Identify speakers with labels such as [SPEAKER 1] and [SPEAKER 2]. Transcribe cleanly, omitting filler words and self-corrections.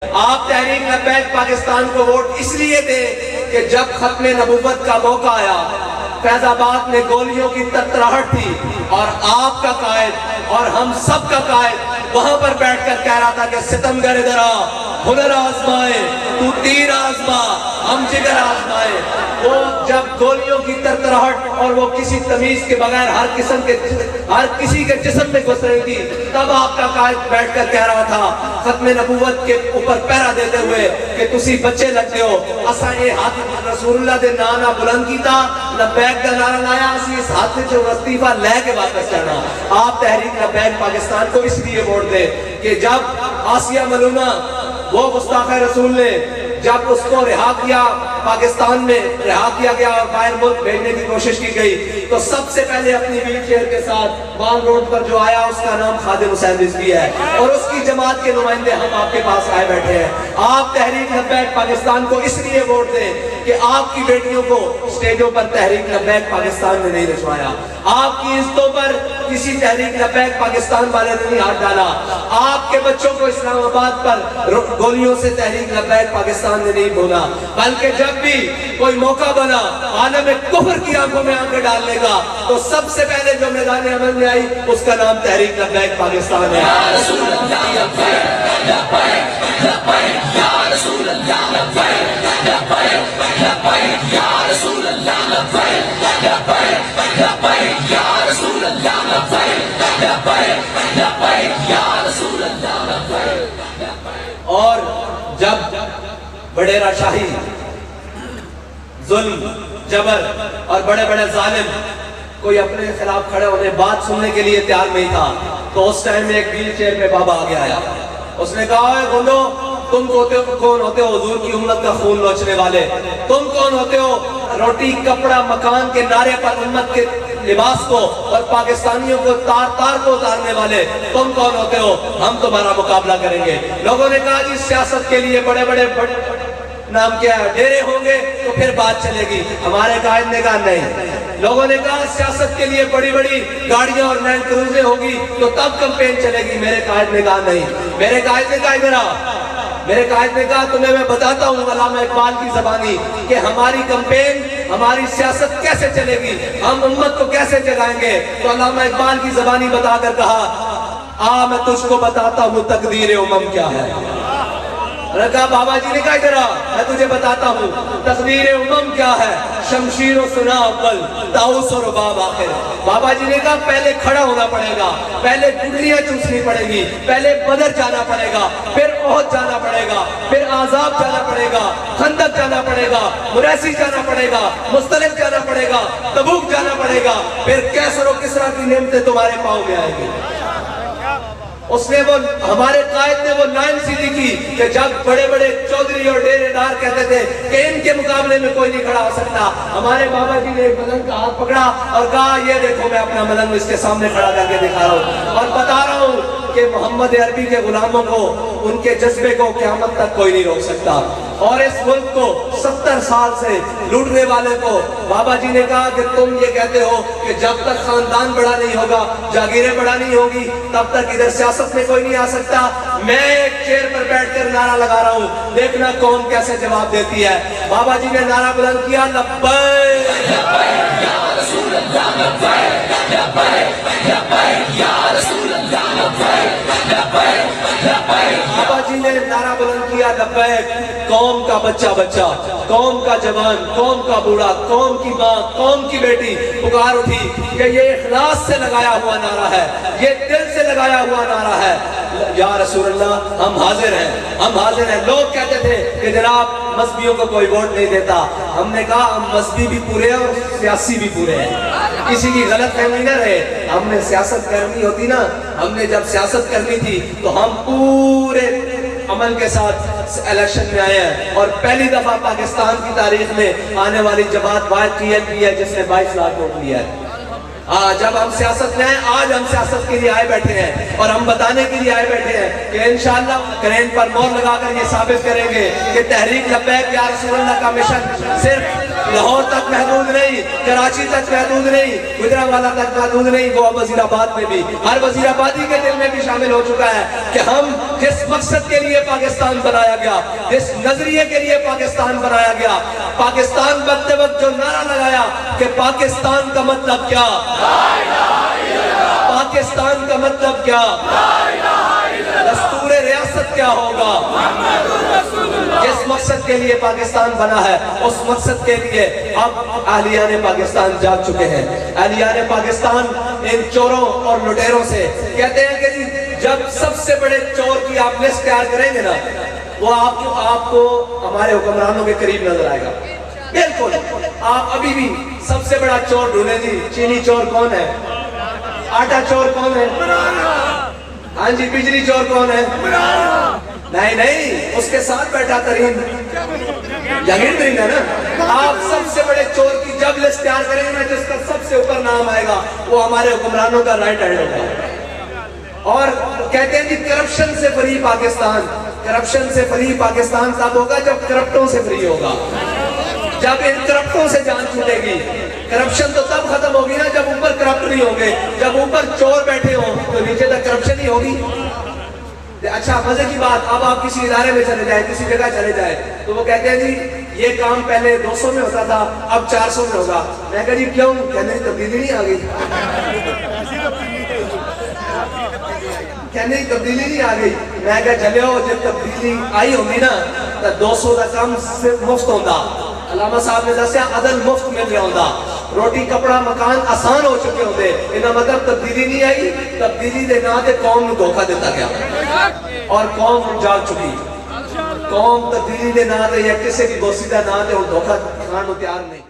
[SPEAKER 1] آپ تحریک لبیک پاکستان کو ووٹ اس لیے دے کہ جب ختم نبوت کا موقع آیا، فیض آباد میں گولیوں کی ترتراہٹ تھی اور آپ کا قائد اور ہم سب کا قائد وہاں پر بیٹھ کر کہہ رہا تھا کہ ستمگر ادھر آ، ہنر آزمائے، تو تیر آزما، ہم جگر آزمائے۔ وہ جب گولیوں کی ترتراہٹ اور وہ کسی تمیز کے بغیر ہر کسی کے جسم میں گھس رہی تھی، تب آپ کا قائد بیٹھ کر کہہ رہا تھا ختم نبوت کے اوپر پہرا دیتے ہوئے کہ تسی بچے لگتے ہو، اساں یہ ہاتھ رسول اللہ دے نانا بلند کیتا، لبیک دا نعرہ لایا، اسی اس ہاتھ جو استعفیٰ لے کے واپس جانا۔ آپ تحریک لبیک پاکستان کو اس لیے ووٹ دے کہ جب آسیہ ملونہ وہ گستاخ رسول نے جب اس کو رہا کیا، پاکستان میں رہا کیا گیا اور باہر ملک بھیجنے کی کوشش کی گئی، تو سب سے پہلے اپنی ویل چیئر کے ساتھ وان روڈ پر جو آیا اس کا نام خادم حسین رضوی ہے، اور اس کی جماعت کے نمائندے ہم آپ کے پاس آئے بیٹھے ہیں۔ آپ تحریک لبیک پاکستان کو اس لیے ووٹ دیں کہ آپ کی بیٹیوں کو سٹیجوں پر تحریک لبیک پاکستان نے نہیں رچوایا، آپ کی عزتوں پر کسی تحریک لبیک پاکستان والے نے نہیں ہاتھ ڈالا، آپ کے بچوں کو اسلام آباد پر گولیوں سے تحریک لبیک پاکستان نے نہیں بولا، بلکہ جب بھی کوئی موقع بنا عالم کفر کی آنکھوں میں آنکھیں ڈالنے کا، تو سب سے پہلے جو میدان عمل میں آئی اس کا نام تحریک لبیک پاکستان ہے۔ یا رسول اللہ لبیک لبیک لبیک، یا رسول اللہ لبیک لبیک لبیک، یا رسول اللہ لبیک لبیک لبیک، یا رسول اللہ لبیک لبیک لبیک، یا رسول اللہ لبیک۔ اور جب وڈیرا شاہی ظلم جبر اور بڑے بڑے ظالم کوئی اپنے خلاف کھڑے ہونے بات سننے کے لیے تیار نہیں تھا، تو اس ٹائم میں ایک ویل چیئر میں بابا آگے آیا، اس نے کہا اے گنڈو، تم کون ہوتے ہو حضور کی امت کا خون نوچنے والے؟ تم کون ہوتے ہو روٹی کپڑا مکان کے نعرے پر امت کے لباس کو اور پاکستانیوں کو تار تار کو اتارنے والے؟ تم کون ہوتے ہو؟ ہم تمہارا مقابلہ کریں گے۔ لوگوں نے کہا جی سیاست کے لیے بڑے بڑے نام کیا ہے ڈیرے ہوں گے تو پھر بات چلے گی۔ ہمارے قائد نے کہا نہیں۔ لوگوں نے کہا سیاست کے لیے بڑی بڑی گاڑیاں اور لینڈ کروزیں ہوگی تو تب کمپین چلے گی۔ میرے قائد نے کہا نہیں۔ میرے قائد نے کہا ادھر آ، میرے قائد نے کہا تمہیں میں بتاتا ہوں علامہ اقبال کی زبانی کہ ہماری کمپین ہماری سیاست کیسے چلے گی، ہم امت کو کیسے جگائیں گے۔ تو علامہ اقبال کی زبانی بتا کر کہا آ میں تجھ کو بتاتا ہوں تقدیر امم کیا ہے۔ رکھا بابا جی نے کہا ادھر آ، میں تجھے بتاتا ہوں تقدیر امم کیا ہے، شمشیر و سنا اول، طاؤس و رباب آخر۔ بابا جی نے کہا پہلے کھڑا ہونا پڑے گا، پہلے گٹلیاں چوسنی پڑے گی، پہلے بدر جانا پڑے گا، پھر احد جانا پڑے گا، پھر عذاب جانا پڑے گا، خندق جانا پڑے گا، مریسی جانا پڑے گا، مستلق جانا پڑے گا، تبوک جانا پڑے گا، پھر کیسر و کسرا کی نعمتیں تمہارے پاؤں میں آئیں گی۔ اس نے وہ ہمارے قائد نے وہ لائن سیدھی کی کہ جب بڑے بڑے چودھری اور ڈیرے دار کہتے تھے کہ ان کے مقابلے میں کوئی نہیں کھڑا ہو سکتا، ہمارے بابا جی نے ایک ملنگ کا ہاتھ پکڑا اور کہا یہ دیکھو میں اپنا ملنگ اس کے سامنے کھڑا کر کے دکھا رہا ہوں اور بتا رہا ہوں کہ محمد عربی کے غلاموں کو ان کے جذبے کو قیامت تک کوئی نہیں روک سکتا۔ اور اس ملک کو 70 سال سے لوٹنے والے کو بابا جی نے کہا کہ تم یہ کہتے ہو کہ جب تک خاندان بڑا نہیں ہوگا، جاگیریں بڑا نہیں ہوگی، تب تک ادھر سیاست میں کوئی نہیں آ سکتا۔ میں ایک چیئر پر بیٹھ کر نعرہ لگا رہا ہوں، دیکھنا کون کیسے جواب دیتی ہے۔ بابا جی نے نعرہ بلند کیا لبیک لبیک یا رسول اللہ لبیک لبیک لبیک یا رسول اللہ لبیک لبیک لبیک۔ بابا جی نے نعرہ بلند کیا لبیک، قوم کا بچہ بچہ، قوم کا جوان، قوم کا بوڑھا، قوم کی ماں، قوم کی بیٹی پکار اٹھی کہ یہ اخلاص سے لگایا ہوا نعرہ ہے، یہ دل سے لگایا ہوا نعرہ ہے، یا رسول اللہ ہم حاضر ہیں، ہم حاضر ہیں۔ لوگ کہتے تھے کہ جناب مذہبیوں کو کوئی ووٹ نہیں دیتا، ہم نے کہا ہم مذہبی بھی پورے ہیں اور سیاسی بھی پورے ہیں، کسی کی غلط فہمی نہ رہے۔ ہم نے سیاست کرنی ہوتی نا، ہم نے جب سیاست کرنی تھی تو ہم پورے عمل کے ساتھ الیکشن میں آئے ہیں، اور پہلی دفعہ پاکستان کی تاریخ میں آنے والی جماعت واحد TNP ہے جس نے 22 لاکھ ووٹ لیا ہے۔ جب ہم سیاست میں ہیں، آج ہم سیاست کے لیے آئے بیٹھے ہیں اور ہم بتانے کے لیے آئے بیٹھے ہیں کہ انشاءاللہ کرین پر مور لگا کر یہ ثابت کریں گے کہ تحریک لبیک یا رسول اللہ کا مشن صرف لاہور تک محدود نہیں، کراچی تک محدود نہیں، گجرانوالہ تک محدود نہیں، وہ وزیر آباد میں بھی، ہر وزیر آبادی کے دل میں بھی شامل ہو چکا ہے کہ ہم جس مقصد کے لیے پاکستان بنایا گیا، جس نظریے کے لیے پاکستان بنایا گیا، پاکستان بنتے وقت جو نعرہ لگایا کہ پاکستان کا مطلب کیا، پاکستان کا مطلب کیا، دستور ریاست کیا ہوگا، جس مقصد کے لیے پاکستان بنا ہے اس مقصد کے لیے اب اہلیان پاکستان جاگ چکے ہیں۔ اہلیان پاکستان ان چوروں اور لٹیروں سے کہتے ہیں کہ جب سب سے بڑے چور کی آپ لسٹ تیار کریں گے نا، وہ آپ کو ہمارے حکمرانوں کے قریب نظر آئے گا۔ بالکل آپ ابھی بھی سب سے بڑا چور ڈھونڈیں جی، چینی چور کون ہے، آٹا چور کون ہے، ہاں جی بجلی چور کون ہے، نہیں اس کے ساتھ بیٹھا ترین جہانگیر ترین ہے نا۔ آپ سب سے بڑے چور کی جب لسٹ تیار کریں گے جس کا سب سے اوپر نام آئے گا وہ ہمارے حکمرانوں کا رائٹ ہینڈ ہوگا۔ اور کہتے ہیں کہ کرپشن سے فری پاکستان، کرپشن سے فری پاکستان تب ہوگا جب کرپٹوں سے فری ہوگا، جب ان کرپٹوں سے جان چھوٹے گی۔ کرپشن تو تب ختم ہوگی نا جب اوپر کرپٹ نہیں ہوں گے، جب اوپر چور بیٹھے ہوں تو نیچے تک کرپشن ہی ہوگی۔ اچھا مزے کی بات، اب آپ کسی ادارے میں چلے جائیں، کسی جگہ چلے جائیں تو وہ کہتے ہیں جی یہ کام پہلے 200 میں ہوتا تھا اب 400 میں ہوگا۔ میں کہا جی کیوں؟ کہنے کی تبدیلی نہیں آ گئی، کہنے کی تبدیلی نہیں آ گئی۔ میں کہا چلے ہو جب تبدیلی آئی ہوگی نا تو 200 کا کام صرف مفت ہوتا، علامہ صاحب نے دسیا عدل مفت مل رہا ہوتا، روٹی کپڑا مکان آسان ہو چکے ہوتے۔ انہاں مطلب تبدیلی نہیں آئی، تبدیلی دے نا تے قوم نو دھوکہ دیتا گیا اور قوم جاگ چکی۔ قوم تبدیلی دے نا تے یا کسی بھی بوسیدہ نا تے اور دھوکہ کھان نو تیار نہیں۔